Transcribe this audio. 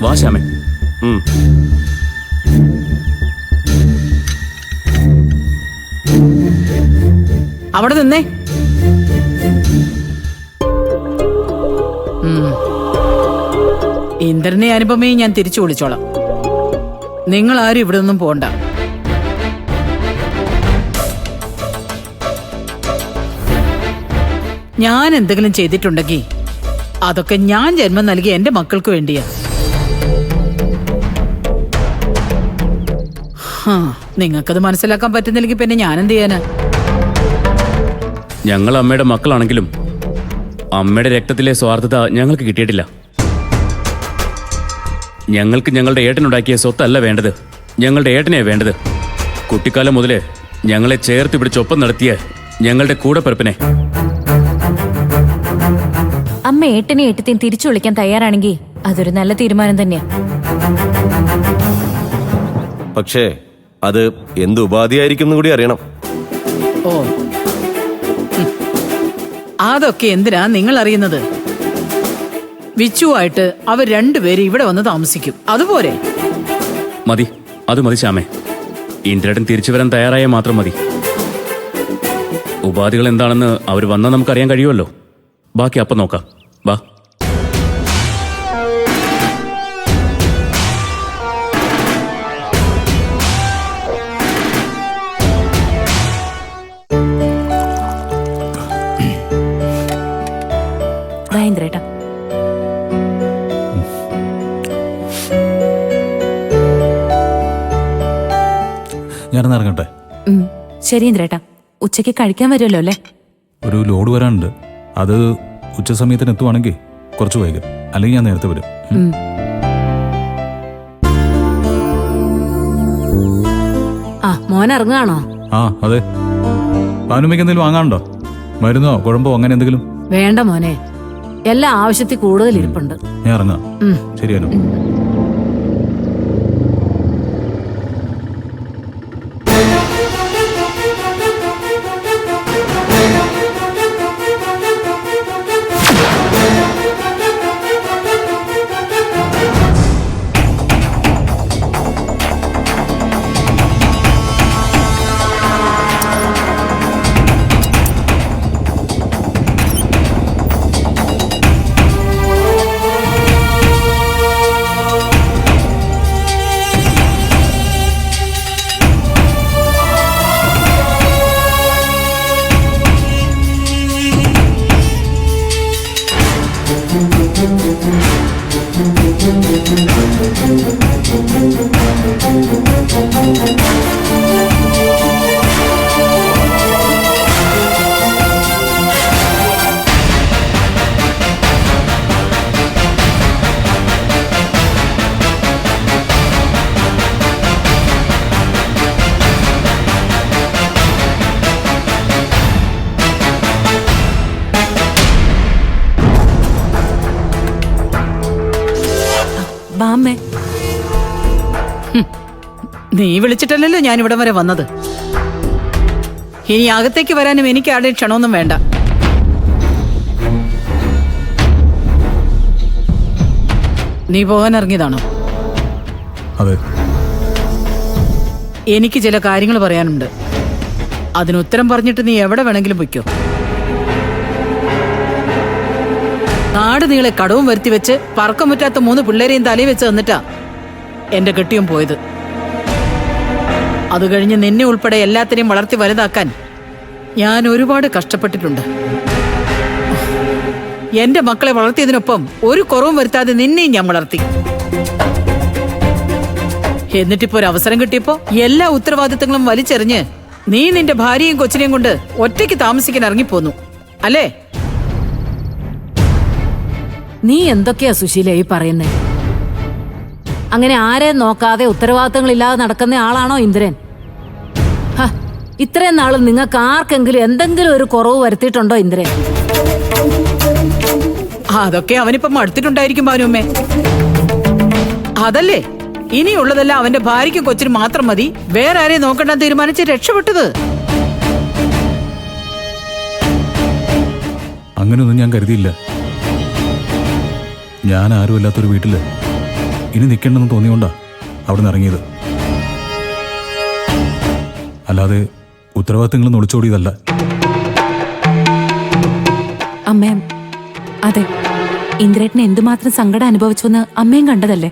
വാ ശ്യാമേ. അവിടെ നിന്നേ. ഇന്ദ്രനെ അനുപമയും ഞാൻ തിരിച്ചു വിളിച്ചോളാം. നിങ്ങൾ ആരും ഇവിടെ ഒന്നും പോണ്ട. ഞാൻ എന്തെങ്കിലും ചെയ്തിട്ടുണ്ടെങ്കിൽ അതൊക്കെ ഞാൻ ജന്മം നൽകിയ എന്റെ മക്കൾക്ക് വേണ്ടിയാ. നിങ്ങൾക്കത് മനസ്സിലാക്കാൻ പറ്റുന്നില്ലെങ്കിൽ പിന്നെ ഞാൻ എന്ത് ചെയ്യാനാ? ഞങ്ങൾ അമ്മയുടെ മക്കളാണെങ്കിലും അമ്മയുടെ രക്തത്തിലെ സ്വാർത്ഥത ഞങ്ങൾക്ക് കിട്ടിയിട്ടില്ല. ഞങ്ങൾക്ക് ഞങ്ങളുടെ ഏട്ടനുണ്ടാക്കിയ സ്വത്തല്ല വേണ്ടത്, ഞങ്ങളുടെ ഏട്ടനെയാ വേണ്ടത്. കുട്ടിക്കാലം മുതലേ ഞങ്ങളെ ചേർത്ത് പിടിച്ചൊപ്പം നടത്തിയ ഞങ്ങളുടെ കൂടെപ്പിറപ്പിനെ. അമ്മ ഏട്ടനെ ഏട്ടത്തെയും തിരിച്ചു വിളിക്കാൻ തയ്യാറാണെങ്കിൽ അതൊരു നല്ല തീരുമാനം തന്നെയാ. പക്ഷേ അത് എന്ത് ഉപാധിയായിരിക്കും കൂടി അറിയണം. ഓ, അതൊക്കെ എന്തിനാ നിങ്ങൾ അറിയുന്നത്? വിച്ചുവായിട്ട് അവർ രണ്ടുപേരും ഇവിടെ വന്ന് താമസിക്കും, അതുപോലെ. മതി, അത് മതി ശ്യാമേ. ഇന്ദ്രേട്ടൻ തിരിച്ചു വരാൻ തയ്യാറായാൽ മാത്രം മതി. ഉപാധികൾ എന്താണെന്ന് അവർ വന്നാൽ നമുക്കറിയാൻ കഴിയുമല്ലോ. ബാക്കി അപ്പം നോക്കാം. വാ. ഇന്ദ്രേട്ടാ, ഞാനൊന്ന് ഇറങ്ങട്ടെ. ശരി ഇന്ദ്രേട്ടാ, ഉച്ചയ്ക്ക് കഴിക്കാൻ വരുമല്ലോ അല്ലേ? ഒരു ലോഡ് വരാനുണ്ട്. അത് ഉച്ച സമയത്തിന് എത്തുവാണെങ്കിൽ കുറച്ച് വൈകും, അല്ലെങ്കിൽ ഞാൻ നേരത്തെ വരും. മോൻ ഇറങ്ങുകയാണോ? ആ അതെ. പാനുമ്മയ്ക്ക് എന്തെങ്കിലും വാങ്ങാനുണ്ടോ? മരുന്നോ കുഴമ്പോ അങ്ങനെ എന്തെങ്കിലും? വേണ്ട മോനെ, എല്ലാ ആവശ്യത്തിൽ കൂടുതൽ ഇരിപ്പുണ്ട്. ഞാൻ ഇറങ്ങാം. ശരിയാലോ. നീ വിളിച്ചിട്ടല്ലല്ലോ ഞാൻ ഇവിടെ വരെ വന്നത്. ഇനി അകത്തേക്ക് വരാനും എനിക്ക് ആരുടെയും ക്ഷണമൊന്നും വേണ്ട. നീ പോകാൻ ഇറങ്ങിയതാണോ? അതെ. എനിക്ക് ചില കാര്യങ്ങൾ പറയാനുണ്ട്. അതിന് ഉത്തരം പറഞ്ഞിട്ട് നീ എവിടെ വേണമെങ്കിലും പൊയ്ക്കോ. നാട് നീളെ കടവും വരുത്തി വെച്ച് പറക്കം പറ്റാത്ത 3 പിള്ളേരെയും തലയിൽ വെച്ച് തന്നിട്ടാ എന്റെ കെട്ടിയും പോയത്. അത് കഴിഞ്ഞ് നിന്നെ ഉൾപ്പെടെ എല്ലാത്തിനെയും വളർത്തി വലുതാക്കാൻ ഞാൻ ഒരുപാട് കഷ്ടപ്പെട്ടിട്ടുണ്ട്. എന്റെ മക്കളെ വളർത്തിയതിനൊപ്പം ഒരു കുറവും വരുത്താതെ നിന്നെയും ഞാൻ വളർത്തി. എന്നിട്ടിപ്പോ ഒരു അവസരം കിട്ടിയപ്പോ എല്ലാ ഉത്തരവാദിത്തങ്ങളും വലിച്ചെറിഞ്ഞ് നീ നിന്റെ ഭാര്യയും കൊച്ചിനെയും കൊണ്ട് ഒറ്റയ്ക്ക് താമസിക്കാൻ ഇറങ്ങിപ്പോന്നു അല്ലേ? നീ എന്തൊക്കെയാ സുശീല ഈ പറയുന്നേ? അങ്ങനെ ആരെയും നോക്കാതെ ഉത്തരവാദിത്തങ്ങളില്ലാതെ നടക്കുന്ന ആളാണോ ഇന്ദ്രൻ? ഇത്രയും നാളും നിങ്ങൾക്ക് ആർക്കെങ്കിലും എന്തെങ്കിലും ഒരു കുറവ് വരുത്തിയിട്ടുണ്ടോ ഇന്ദ്രൻ? അതൊക്കെ അവനിപ്പം മടുത്തിട്ടുണ്ടായിരിക്കും ഭാനുമ്മേ. അതല്ലേ ഇനിയുള്ളതെല്ലാം അവന്റെ ഭാര്യയ്ക്കും കൊച്ചിനും മാത്രം മതി, വേറെ ആരെയും നോക്കണ്ടെന്ന് തീരുമാനിച്ച് രക്ഷപ്പെട്ടത്. അങ്ങനെയൊന്നും ഞാൻ കരുതിയില്ല. ഞാൻ ആരുമല്ലാത്തൊരു വീട്ടില് ഇനി നിൽക്കേണ്ടെന്ന് തോന്നിയോണ്ടാ അവിടെ നിന്ന് ഇറങ്ങിയത്. അല്ലാതെ ഉത്തരവാദിത്തങ്ങളും ഒളിച്ചോടിയതല്ല. അമ്മേ, അതെ, ഇന്ദ്രേട്ടന് എന്തുമാത്രം സങ്കടം അനുഭവിച്ചു എന്ന് അമ്മയും കണ്ടതല്ലേ.